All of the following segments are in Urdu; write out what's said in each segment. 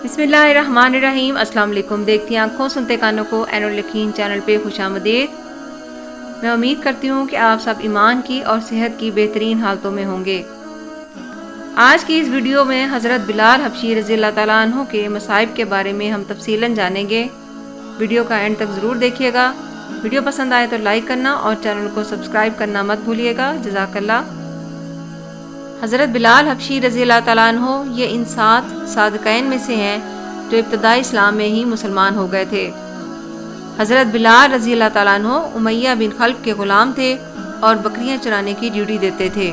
بسم اللہ الرحمن الرحیم۔ السلام علیکم۔ دیکھتی آنکھوں سنتے کانوں کو عین الیقین چینل پہ خوش آمدید۔ میں امید کرتی ہوں کہ آپ سب ایمان کی اور صحت کی بہترین حالتوں میں ہوں گے۔ آج کی اس ویڈیو میں حضرت بلال حبشی رضی اللہ تعالیٰ عنہ کے مصائب کے بارے میں ہم تفصیلاً جانیں گے۔ ویڈیو کا اینڈ تک ضرور دیکھیے گا۔ ویڈیو پسند آئے تو لائک کرنا اور چینل کو سبسکرائب کرنا مت بھولیے گا۔ جزاک اللہ۔ حضرت بلال حبشی رضی اللہ تعالیٰ عنہ یہ ان 7 صادقین میں سے ہیں جو ابتدائی اسلام میں ہی مسلمان ہو گئے تھے۔ حضرت بلال رضی اللہ تعالیٰ عنہ امیہ بن خلف کے غلام تھے اور بکریاں چرانے کی ڈیوٹی دیتے تھے۔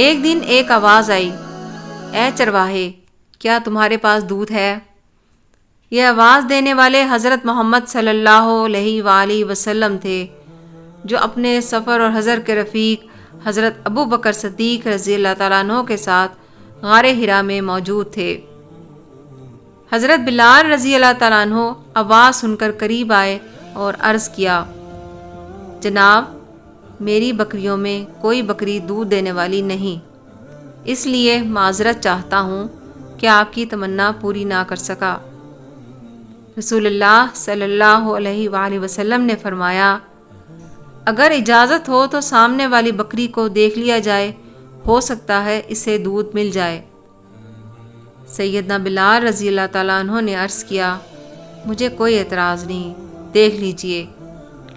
ایک دن ایک آواز آئی، اے چرواہے، کیا تمہارے پاس دودھ ہے؟ یہ آواز دینے والے حضرت محمد صلی اللہ علیہ وآلہ وسلم تھے، جو اپنے سفر اور حضر کے رفیق حضرت ابو بکر صدیق رضی اللہ تعالیٰ عنہ کے ساتھ غار حرا میں موجود تھے۔ حضرت بلال رضی اللہ تعالیٰ عنہ آواز سن کر قریب آئے اور عرض کیا، جناب، میری بکریوں میں کوئی بکری دودھ دینے والی نہیں، اس لیے معذرت چاہتا ہوں کہ آپ کی تمنا پوری نہ کر سکا۔ رسول اللہ صلی اللہ علیہ وآلہ وسلم نے فرمایا، اگر اجازت ہو تو سامنے والی بکری کو دیکھ لیا جائے، ہو سکتا ہے اسے دودھ مل جائے۔ سیدنا بلال رضی اللہ تعالیٰ عنہ نے عرض کیا، مجھے کوئی اعتراض نہیں، دیکھ لیجئے،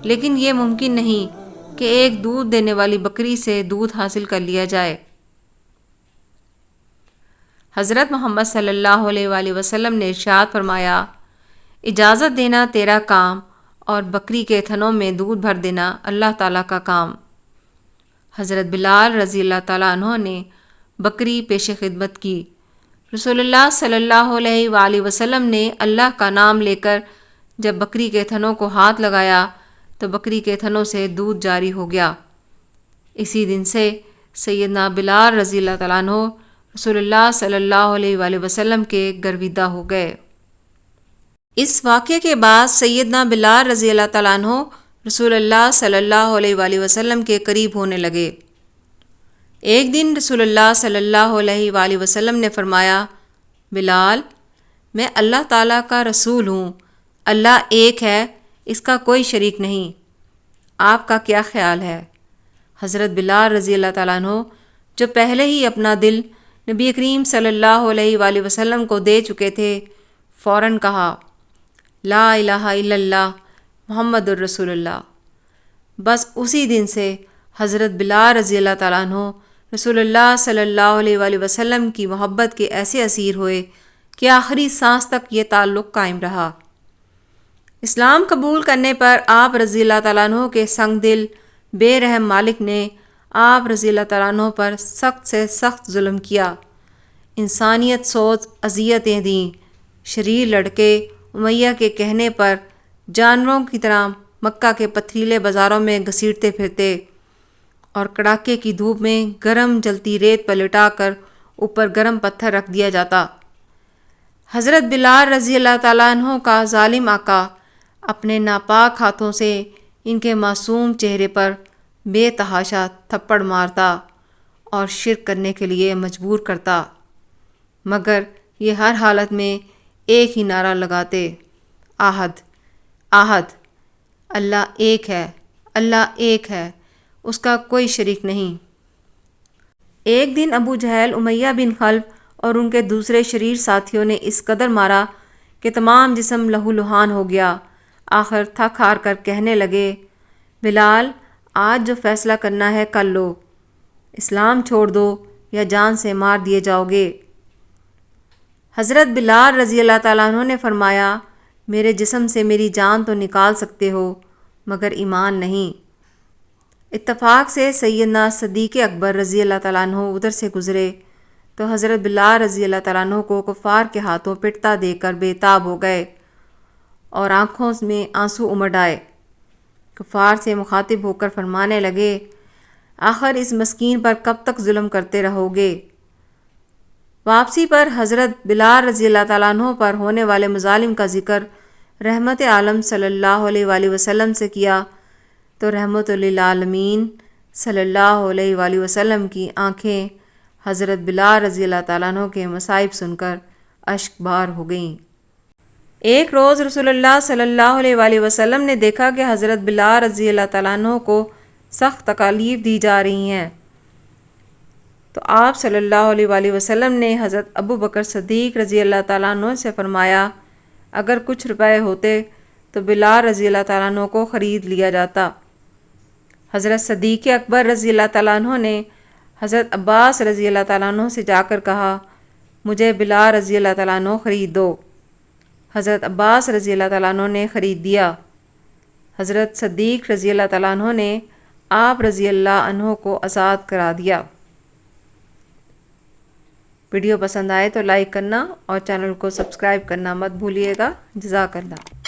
لیکن یہ ممکن نہیں کہ ایک دودھ دینے والی بکری سے دودھ حاصل کر لیا جائے۔ حضرت محمد صلی اللہ علیہ وآلہ وسلم نے ارشاد فرمایا، اجازت دینا تیرا کام اور بکری کے تھنوں میں دودھ بھر دینا اللہ تعالیٰ کا کام۔ حضرت بلال رضی اللہ تعالیٰ عنہ نے بکری پیش خدمت کی۔ رسول اللہ صلی اللہ علیہ وآلہ وسلم نے اللہ کا نام لے کر جب بکری کے تھنوں کو ہاتھ لگایا تو بکری کے تھنوں سے دودھ جاری ہو گیا۔ اسی دن سے سیدنا بلال رضی اللہ تعالیٰ عنہ رسول اللہ صلی اللہ علیہ وآلہ وسلم کے گرویدہ ہو گئے۔ اس واقعے کے بعد سیدنا بلال رضی اللہ تعالیٰ عنہ رسول اللہ صلی اللہ علیہ وآلہ وسلم کے قریب ہونے لگے۔ ایک دن رسول اللہ صلی اللہ علیہ وآلہ وسلم نے فرمایا، بلال، میں اللہ تعالیٰ کا رسول ہوں، اللہ ایک ہے، اس کا کوئی شریک نہیں، آپ کا کیا خیال ہے؟ حضرت بلال رضی اللہ تعالیٰ عنہ جو پہلے ہی اپنا دل نبی کریم صلی اللہ علیہ وآلہ وسلم کو دے چکے تھے، فوراً کہا، لا الہ الا اللہ محمد الرسول اللہ۔ بس اسی دن سے حضرت بلال رضی اللہ تعالیٰ عنہ رسول اللہ صلی اللہ علیہ وآلہ وسلم کی محبت کے ایسے اسیر ہوئے کہ آخری سانس تک یہ تعلق قائم رہا۔ اسلام قبول کرنے پر آپ رضی اللہ تعالیٰ عنہ کے سنگ دل بے رحم مالک نے آپ رضی اللہ تعالیٰ عنہ پر سخت سے سخت ظلم کیا، انسانیت سوز اذیتیں دیں، شریر لڑکے امیہ کے کہنے پر جانوروں کی طرح مکہ کے پتھریلے بازاروں میں گھسیٹتے پھرتے اور کڑاکے کی دھوپ میں گرم جلتی ریت پر لٹا کر اوپر گرم پتھر رکھ دیا جاتا۔ حضرت بلال رضی اللہ تعالیٰ عنہ کا ظالم آقا اپنے ناپاک ہاتھوں سے ان کے معصوم چہرے پر بے تحاشا تھپڑ مارتا اور شرک کرنے کے لیے مجبور کرتا، مگر یہ ہر حالت میں ایک ہی نعرہ لگاتے، آحد آحد، اللہ ایک ہے، اللہ ایک ہے، اس کا کوئی شریک نہیں۔ ایک دن ابو جہل، امیہ بن خلف اور ان کے دوسرے شریر ساتھیوں نے اس قدر مارا کہ تمام جسم لہو لہان ہو گیا۔ آخر تھک ہار کر کہنے لگے، بلال، آج جو فیصلہ کرنا ہے کر لو، اسلام چھوڑ دو یا جان سے مار دیے جاؤ گے۔ حضرت بلال رضی اللہ تعالیٰ عنہ نے فرمایا، میرے جسم سے میری جان تو نکال سکتے ہو مگر ایمان نہیں۔ اتفاق سے سیدنا صدیق اکبر رضی اللہ تعالیٰ عنہ ادھر سے گزرے تو حضرت بلال رضی اللہ تعالیٰ عنہ کو کفار کے ہاتھوں پٹتا دے کر بے تاب ہو گئے اور آنکھوں میں آنسو امڈ آئے۔ کفار سے مخاطب ہو کر فرمانے لگے، آخر اس مسکین پر کب تک ظلم کرتے رہو گے؟ واپسی پر حضرت بلال رضی اللہ تعالیٰ عنہ پر ہونے والے مظالم کا ذکر رحمت عالم صلی اللہ علیہ وآلہ وسلم سے کیا تو رحمت للعالمین صلی اللہ علیہ وآلہ وسلم کی آنکھیں حضرت بلال رضی اللہ تعالیٰ عنہ کے مصائب سن کر اشک بار ہو گئیں۔ ایک روز رسول اللہ صلی اللہ علیہ وآلہ وسلم نے دیکھا کہ حضرت بلال رضی اللہ تعالیٰ عنہ کو سخت تکالیف دی جا رہی ہیں، تو آپ صلی اللہ علیہ وآلہ وسلم نے حضرت ابو بکر صدیق رضی اللہ تعالیٰ عنہ سے فرمایا اگر کچھ روپے ہوتے تو بلال رضی اللہ تعالیٰ عنہ کو خرید لیا جاتا۔ حضرت صدیق اکبر رضی اللہ تعالیٰ عنہ نے حضرت عباس رضی اللہ تعالیٰ عنہ سے جا کر کہا مجھے بلال رضی اللہ تعالیٰ عنہ خرید دو۔ حضرت عباس رضی اللہ تعالیٰ عنہ نے خرید دیا۔ حضرت صدیق رضی اللہ تعالیٰ عنہ نے آپ رضی اللہ عنہ کو آزاد کرا دیا۔ ویڈیو پسند آئے تو لائک کرنا اور چینل کو سبسکرائب کرنا مت بھولیے گا۔ جزاک اللہ۔